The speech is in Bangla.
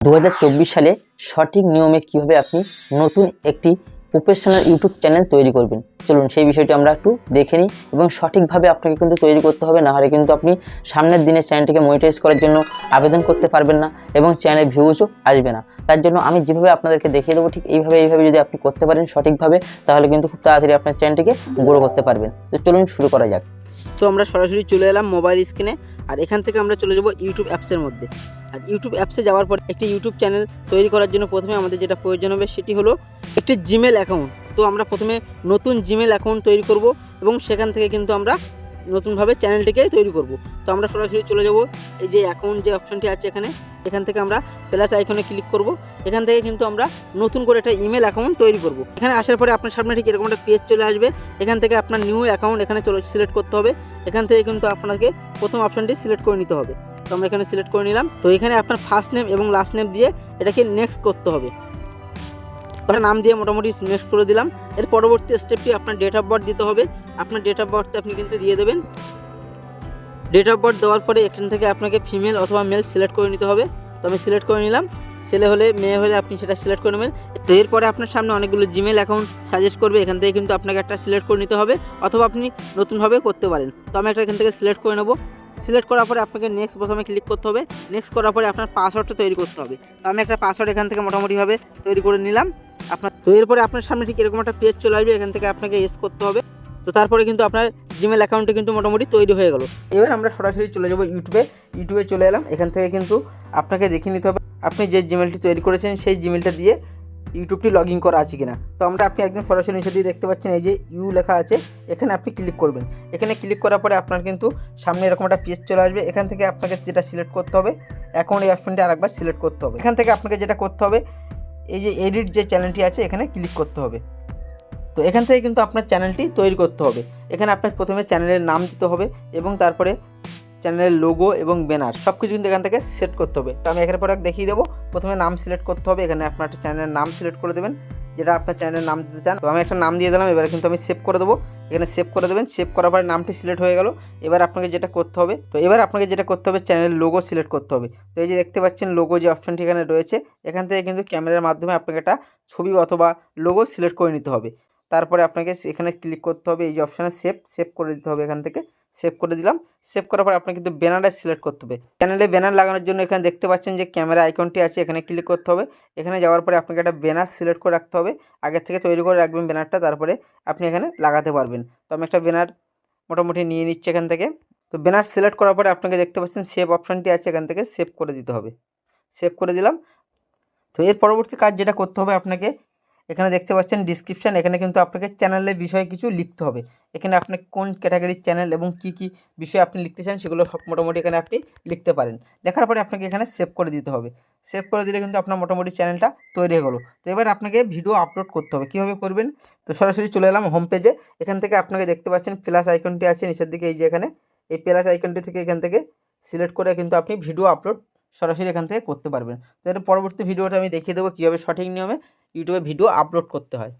2024 সালে সঠিক নিয়মে কিভাবে আপনি নতুন একটি প্রফেশনাল ইউটিউব চ্যানেল তৈরি করবেন, চলুন সেই বিষয়টি আমরা একটু দেখে নিই। এবং সঠিকভাবে আপনাকে কিন্তু তৈরি করতে হবে, না হলে কিন্তু আপনি সামনের দিনে চ্যানেলটিকে মনিটাইজ করার জন্য আবেদন করতে পারবেন না এবং চ্যানেলে ভিউজও আসবে না। তার জন্য আমি যেভাবে আপনাদেরকে দেখিয়ে দেবো ঠিক এইভাবে যদি আপনি করতে পারেন সঠিকভাবে, তাহলে কিন্তু খুব তাড়াতাড়ি আপনার চ্যানেলটিকে গ্রো করতে পারবেন। তো চলুন শুরু করা যাক। তো আমরা সরাসরি চলে এলাম মোবাইল স্ক্রিনে, আর এখান থেকে আমরা চলে যাব ইউটিউব অ্যাপসের মধ্যে। আর ইউটিউব অ্যাপসে যাওয়ার পর একটি ইউটিউব চ্যানেল তৈরি করার জন্য প্রথমে আমাদের যেটা প্রয়োজন হবে সেটি হলো একটি জিমেল অ্যাকাউন্ট। তো আমরা প্রথমে নতুন জিমেল অ্যাকাউন্ট তৈরি করব এবং সেখান থেকে কিন্তু আমরা নতুনভাবে চ্যানেলটিকে তৈরি করব। তো আমরা সরাসরি চলে যাব এই যে অ্যাকাউন্ট যে অপশনটি আছে এখান থেকে আমরা প্লাস আইকনে ক্লিক করব। এখান থেকে কিন্তু আমরা নতুন করে একটা ইমেল অ্যাকাউন্ট তৈরি করব। এখানে আসার পরে আপনার সামনে ঠিক এরকম একটা পেজ চলে আসবে। এখান থেকে আপনার নিউ অ্যাকাউন্ট এখানে সিলেক্ট করতে হবে। এখান থেকে কিন্তু আপনাকে প্রথম অপশনটি সিলেক্ট করে নিতে হবে। তো আমরা এখানে সিলেক্ট করে নিলাম। তো এখানে আপনার ফার্স্ট নেম এবং লাস্ট নেম দিয়ে এটাকে নেক্সট করতে হবে। নাম দিয়ে মোটামুটি নেক্সট করে দিলাম। এর পরবর্তী স্টেপটি আপনার ডেট অফ বার্থ দিতে হবে। আপনার ডেট অফ বার্থ আপনি কিন্তু দিয়ে দেবেন। ডেট অফ বার্থ দেওয়ার পরে এখান থেকে আপনাকে ফিমেল অথবা মেল সিলেক্ট করে নিতে হবে। তো আমি সিলেক্ট করে নিলাম। ছেলে হলে মেয়ে হলে আপনি সেটা সিলেক্ট করে নেবেন। তো এরপরে আপনার সামনে অনেকগুলো জিমেল অ্যাকাউন্ট সাজেস্ট করবে। এখান থেকে কিন্তু আপনাকে একটা সিলেক্ট করে নিতে হবে, অথবা আপনি নতুনভাবে করতে পারেন। তো আমি একটা এখান থেকে সিলেক্ট করে নেব। সিলেক্ট করার পরে আপনাকে নেক্সট প্রথমে ক্লিক করতে হবে। নেক্সট করার পরে আপনার পাসওয়ার্ডটা তৈরি করতে হবে। তো আমি একটা পাসওয়ার্ড এখান থেকে মোটামুটিভাবে তৈরি করে নিলাম। তো এরপরে আপনার সামনে ঠিক এরকম একটা পেজ চলে আসবে। এখান থেকে আপনাকে এস করতে হবে। তো তারপরে কিন্তু আপনার জিমেল অ্যাকাউন্টে কিন্তু মোটামুটি তৈরি হয়ে গেল। এবার আমরা সরাসরি চলে যাব ইউটিউবে চলে এলাম। এখান থেকে কিন্তু আপনাকে দেখে নিতে হবে আপনি যে জিমেলটি তৈরি করেছেন সেই জিমেলটা দিয়ে ইউটিউবটি লগ ইন করা আছে কিনা। তো আপনি একদম সরাসরি নিচে দিয়ে দেখতে পাচ্ছেন এই যে ইউ লেখা আছে, এখানে আপনি ক্লিক করবেন। এখানে ক্লিক করার পরে আপনার কিন্তু সামনে এরকম একটা পেজ চলে আসবে। এখান থেকে আপনাকে যেটা সিলেক্ট করতে হবে, অ্যাকাউন্ট এই অপশনটি আরেকবার সিলেক্ট করতে হবে। এখান থেকে আপনাকে যেটা করতে হবে, এই যে এডিট যে চ্যানেলটি আছে এখানে ক্লিক করতে হবে। তো এখান থেকে কিন্তু আপনার চ্যানেলটি তৈরি করতে হবে। এখানে আপনার প্রথমে চ্যানেলের নাম দিতে হবে এবং তারপরে চ্যানেলের লোগো এবং ব্যানার সব কিছু কিন্তু এখান থেকে সেট করতে হবে। তো আমি একের পর এক দেখিয়ে দেবো। প্রথমে নাম সিলেক্ট করতে হবে। এখানে আপনার একটা চ্যানেলের নাম সিলেক্ট করে দেবেন, যেটা আপনার চ্যানেলের নাম দিতে চান। তো আমি একটা নাম দিয়ে দিলাম। এবারে কিন্তু আমি সেভ করে দেবো। এখানে সেভ করে দেবেন। সেভ করার পরে নামটি সিলেক্ট হয়ে গেল। এবার আপনাকে যেটা করতে হবে, চ্যানেলের লোগো সিলেক্ট করতে হবে। তো এই যে দেখতে পাচ্ছেন লোগো যে অপশনটি এখানে রয়েছে, এখান থেকে কিন্তু ক্যামেরার মাধ্যমে আপনাকে একটা ছবি অথবা লোগো সিলেক্ট করে নিতে হবে। তারপরে আপনাকে এখানে ক্লিক করতে হবে, এই যে অপশানে সেভ করে দিতে হবে। এখান থেকে সেভ করে দিলাম। সেভ করার পর আপনাকে কিন্তু ব্যানারটা সিলেক্ট করতে হবে। চ্যানেলে ব্যানার লাগানোর জন্য এখানে দেখতে পাচ্ছেন যে ক্যামেরা আইকনটি আছে, এখানে ক্লিক করতে হবে। এখানে যাওয়ার পরে আপনাকে একটা ব্যানার সিলেক্ট করে রাখতে হবে। আগের থেকে তৈরি করে রাখবেন ব্যানারটা, তারপরে আপনি এখানে লাগাতে পারবেন। তো আমি একটা ব্যানার মোটামুটি নিয়ে নিচ্ছি এখান থেকে। তো ব্যানার সিলেক্ট করার পরে আপনাকে দেখতে পাচ্ছেন সেভ অপশানটি আছে, এখান থেকে সেভ করে দিতে হবে। সেভ করে দিলাম। তো এর পরবর্তী কাজ যেটা করতে হবে আপনাকে, এখানে দেখতে পাচ্ছেন ডিসক্রিপশান, এখানে কিন্তু আপনাকে চ্যানেলের বিষয়ে কিছু লিখতে হবে। এখানে আপনি কোন ক্যাটাগরির চ্যানেল এবং কী বিষয়ে আপনি লিখতে চান সেগুলো সব মোটামুটি এখানে আপনি লিখতে পারেন। লেখার পরে আপনাকে এখানে সেভ করে দিতে হবে। সেভ করে দিলে কিন্তু আপনার মোটামুটি চ্যানেলটা তৈরি হয়ে গেলো। তো এবার আপনাকে ভিডিও আপলোড করতে হবে। কীভাবে করবেন? তো সরাসরি চলে এলাম হোম পেজে। এখান থেকে আপনাকে দেখতে পাচ্ছেন প্লাস আইকনটি আছে নিচের দিকে, এই যে এখানে এই প্লাস আইকনটি থেকে এখান থেকে সিলেক্ট করে কিন্তু আপনি ভিডিও আপলোড সরাসরি এখান থেকে করতে পারবেন। তো এর পরবর্তী ভিডিওটা আমি দেখিয়ে দেবো কীভাবে সঠিক নিয়মে ইউটিউবে ভিডিও আপলোড করতে হয়।